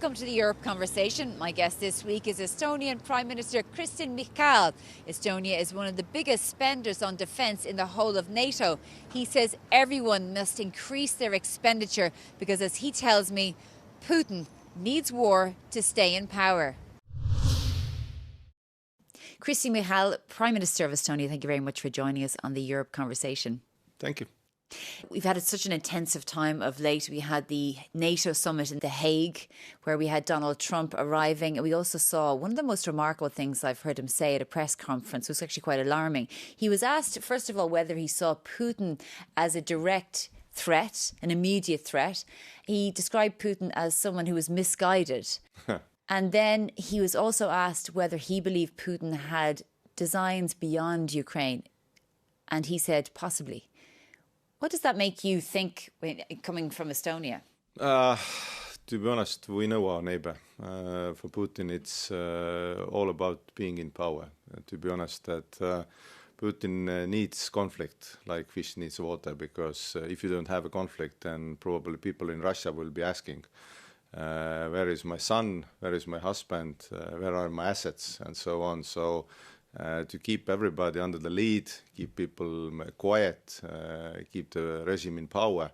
Welcome to the Europe Conversation. My guest this week is Estonian Prime Minister Kristen Michal. Estonia is one of the biggest spenders on defence in the whole of NATO. He says everyone must increase their expenditure because, as he tells me, Putin needs war to stay in power. Kristen Michal, Prime Minister of Estonia, thank you very much for joining us on the Europe Conversation. Thank you. We've had such an intensive time of late. We had the NATO summit in The Hague, where we had Donald Trump arriving. And we also saw one of the most remarkable things I've heard him say at a press conference was actually quite alarming. He was asked, first of all, whether he saw Putin as a direct threat, an immediate threat. He described Putin as someone who was misguided. And then he was also asked whether he believed Putin had designs beyond Ukraine. And he said, possibly. What does that make you think coming from Estonia? To be honest, we know our neighbor. For Putin, it's all about being in power. To be honest, that Putin needs conflict like fish needs water, because if you don't have a conflict, then probably people in Russia will be asking, where is my son, where is my husband, where are my assets, and so on. So to keep everybody under the lead, keep people quiet, keep the regime in power,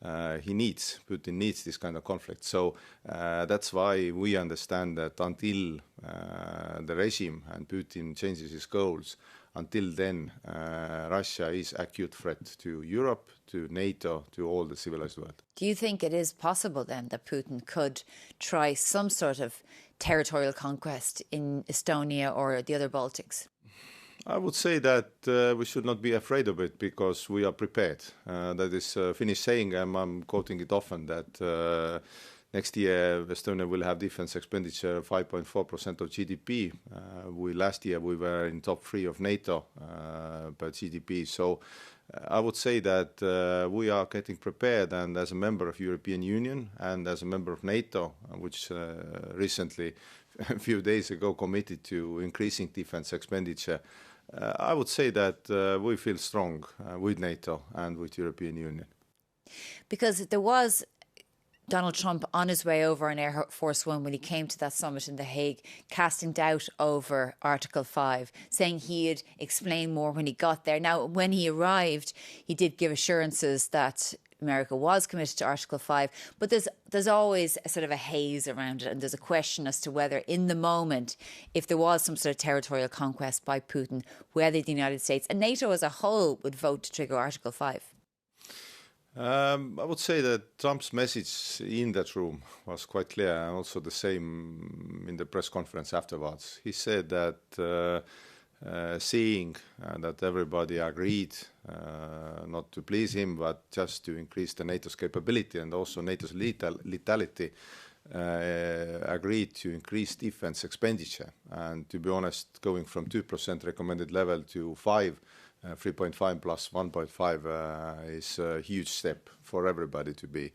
Putin needs this kind of conflict. So that's why we understand that until the regime and Putin changes his goals, until then Russia is acute threat to Europe, to NATO, to all the civilized world. Do you think it is possible then that Putin could try some sort of territorial conquest in Estonia or the other Baltics? I would say that we should not be afraid of it because we are prepared. That is a Finnish saying, I'm quoting it often, that next year Estonia will have defense expenditure 5.4% of GDP. Last year we were in top 3 of NATO per GDP. So I would say that we are getting prepared, and as a member of European Union and as a member of NATO, which recently, a few days ago, committed to increasing defense expenditure, I would say that we feel strong with NATO and with European Union. Because there was Donald Trump on his way over on Air Force One when he came to that summit in The Hague, casting doubt over Article 5, saying he'd explain more when he got there. Now, when he arrived, he did give assurances that America was committed to Article 5, but there's always a sort of a haze around it, and there's a question as to whether in the moment, if there was some sort of territorial conquest by Putin, whether the United States and NATO as a whole would vote to trigger Article 5. I would say that Trump's message in that room was quite clear, and also the same in the press conference afterwards. He said that seeing that everybody agreed not to please him, but just to increase the NATO's capability and also NATO's lethality, agreed to increase defense expenditure. And to be honest, going from 2% recommended level to 3.5 plus 1.5 is a huge step for everybody, to be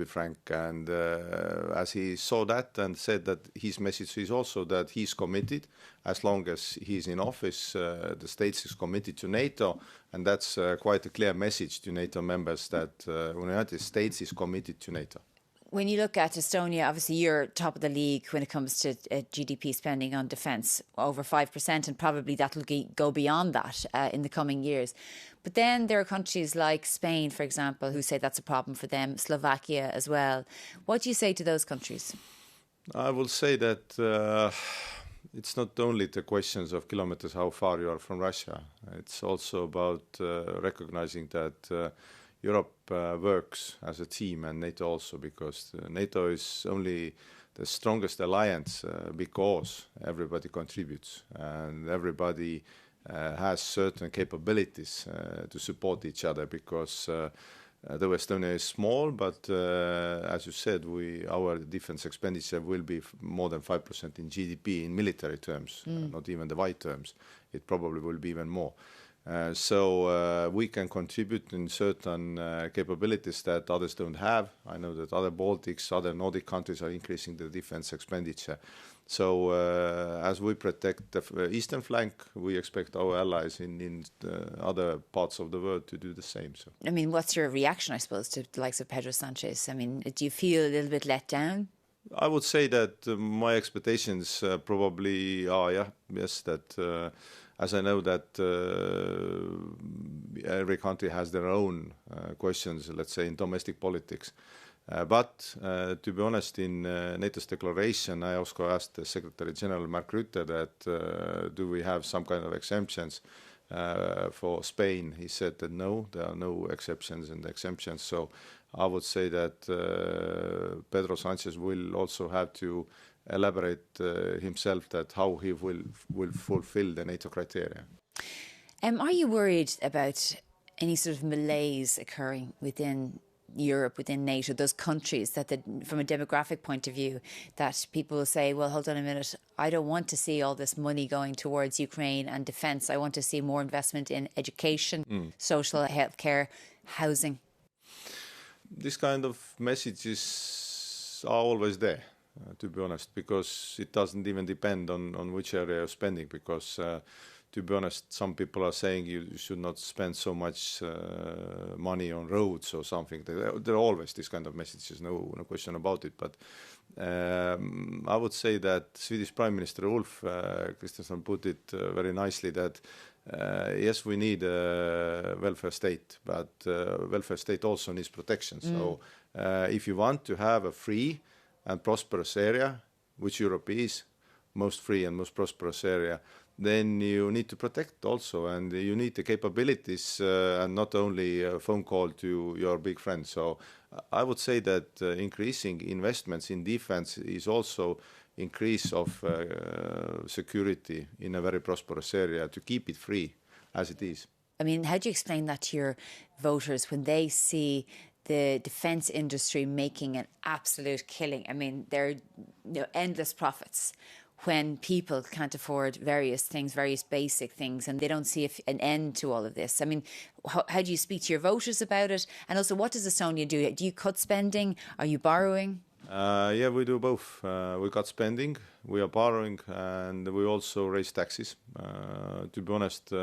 frank. And as he saw that and said that his message is also that he's committed, as long as he's in office, the States is committed to NATO, and that's quite a clear message to NATO members that the United States is committed to NATO. When you look at Estonia, obviously you're top of the league when it comes to GDP spending on defence, over 5%, and probably that will go beyond that in the coming years. But then there are countries like Spain, for example, who say that's a problem for them, Slovakia as well. What do you say to those countries? I will say that it's not only the questions of kilometers, how far you are from Russia. It's also about recognizing that Europe works as a team, and NATO also, because NATO is only the strongest alliance because everybody contributes and everybody has certain capabilities to support each other, because though Estonia is small, but as you said, our defense expenditure will be more than 5% in GDP in military terms, not even the wide terms. It probably will be even more. So we can contribute in certain capabilities that others don't have. I know that other Baltics, other Nordic countries are increasing their defense expenditure. So as we protect the eastern flank, we expect our allies in other parts of the world to do the same. So, I mean, what's your reaction, I suppose, to the likes of Pedro Sanchez? I mean, do you feel a little bit let down? I would say that my expectations probably are, yes, that as I know that every country has their own questions, let's say, in domestic politics. But to be honest, in NATO's declaration, I also asked the Secretary General Mark Rutte that do we have some kind of exemptions for Spain. He said that no, there are no exceptions in the exemptions. So I would say that Pedro Sanchez will also have to elaborate himself that how he will fulfill the NATO criteria. Are you worried about any sort of malaise occurring within Europe, within NATO, those countries that from a demographic point of view, that people will say, well, hold on a minute, I don't want to see all this money going towards Ukraine and defence. I want to see more investment in education, social healthcare, housing. This kind of messages are always there, to be honest, because it doesn't even depend on which area you're spending, because to be honest, some people are saying you should not spend so much money on roads or something. There are always these kind of messages, no question about it. But I would say that Swedish Prime Minister Ulf Kristersson put it very nicely that yes, we need a welfare state, but welfare state also needs protection. So if you want to have a free and prosperous area, which Europe is, most free and most prosperous area, then you need to protect also, and you need the capabilities and not only a phone call to your big friends. So I would say that increasing investments in defense is also increase of security in a very prosperous area to keep it free as it is. I mean, how do you explain that to your voters when they see the defence industry making an absolute killing? I mean, they're endless profits when people can't afford various things, various basic things, and they don't see an end to all of this. I mean, how do you speak to your voters about it? And also, what does Estonia do? Do you cut spending? Are you borrowing? Yeah, we do both. We cut spending, we are borrowing, and we also raise taxes. To be honest,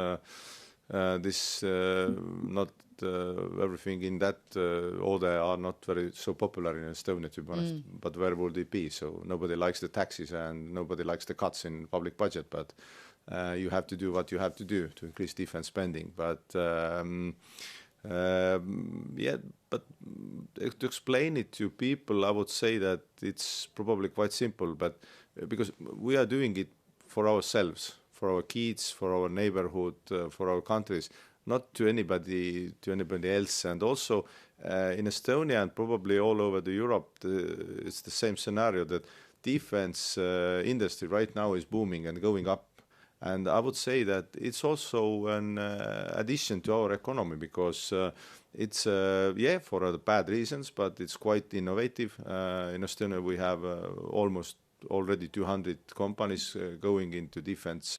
this not everything in that order are not very so popular in Estonia, to be honest, but where would it be? So nobody likes the taxes and nobody likes the cuts in public budget, but you have to do what you have to do to increase defense spending. But yeah, but to explain it to people, I would say that it's probably quite simple, but because we are doing it for ourselves, for our kids, for our neighborhood, for our countries, not to anybody else. And also in Estonia and probably all over the Europe, it's the same scenario that defense industry right now is booming and going up. And I would say that it's also an addition to our economy, because it's, yeah, for bad reasons, but it's quite innovative. In Estonia, we have almost already 200 companies going into defense.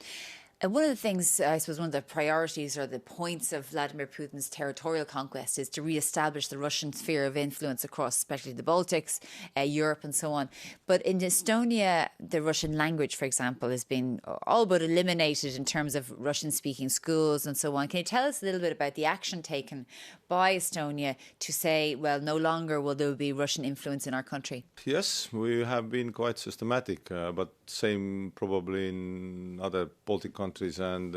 And one of the things, I suppose, one of the priorities or the points of Vladimir Putin's territorial conquest is to re-establish the Russian sphere of influence across, especially the Baltics, Europe and so on. But in Estonia, the Russian language, for example, has been all but eliminated in terms of Russian-speaking schools and so on. Can you tell us a little bit about the action taken by Estonia to say, well, no longer will there be Russian influence in our country? Yes, we have been quite systematic, but same probably in other Baltic countries and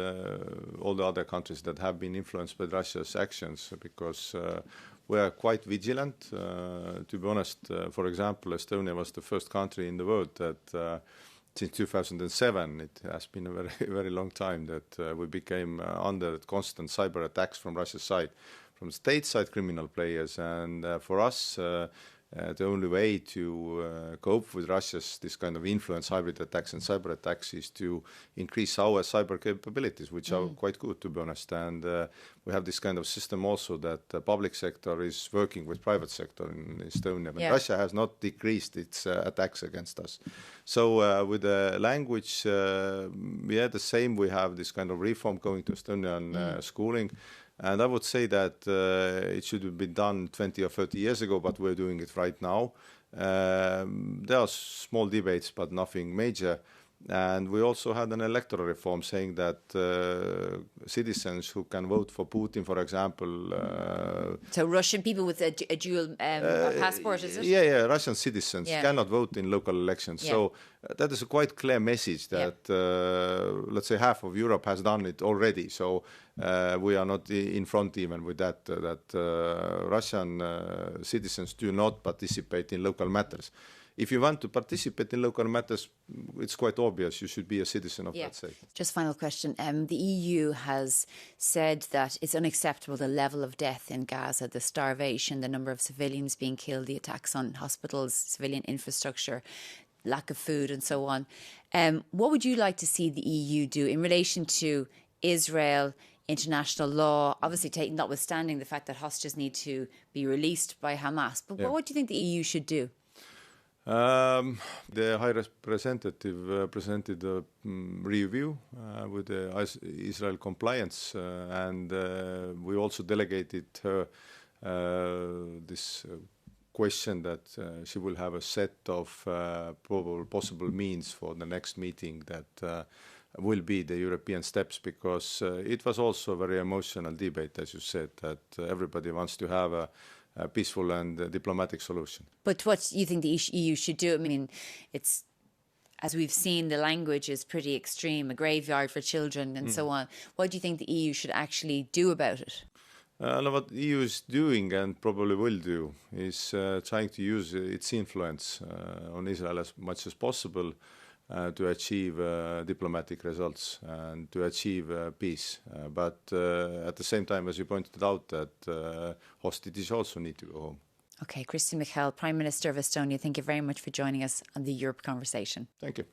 all the other countries that have been influenced by Russia's actions, because we are quite vigilant. To be honest, for example, Estonia was the first country in the world that since 2007, it has been a very, very long time that we became under constant cyber attacks from Russia's side, from state-side criminal players. And for us, the only way to cope with Russia's this kind of influence, hybrid attacks and cyber attacks, is to increase our cyber capabilities, which are quite good, to be honest. And we have this kind of system also that the public sector is working with private sector in Estonia. But Russia has not decreased its attacks against us. So with the language, yeah, the same. We have this kind of reform going to Estonian schooling. And I would say that it should have been done 20 or 30 years ago, but we're doing it right now. There are small debates, but nothing major. And we also had an electoral reform saying that citizens who can vote for Putin, for example... so Russian people with a dual passport, is it? Yeah, Russian citizens cannot vote in local elections. Yeah. So that is a quite clear message that, let's say, half of Europe has done it already. So we are not in front even with that, Russian citizens do not participate in local matters. If you want to participate in local matters, it's quite obvious you should be a citizen of that state. Just final question. The EU has said that it's unacceptable the level of death in Gaza, the starvation, the number of civilians being killed, the attacks on hospitals, civilian infrastructure, lack of food and so on. What would you like to see the EU do in relation to Israel, international law, obviously notwithstanding the fact that hostages need to be released by Hamas? But what do you think the EU should do? The High Representative presented a review with the Israel compliance, and we also delegated her this question that she will have a set of possible means for the next meeting that will be the European steps, because it was also a very emotional debate, as you said, that everybody wants to have a peaceful and diplomatic solution. But what do you think the EU should do? I mean, it's, as we've seen, the language is pretty extreme, a graveyard for children and so on. What do you think the EU should actually do about it? What the EU is doing and probably will do is trying to use its influence on Israel as much as possible to achieve diplomatic results and to achieve peace. But at the same time, as you pointed out, that hostages also need to go home. Okay, Christian Michel, Prime Minister of Estonia, thank you very much for joining us on the Europe Conversation. Thank you.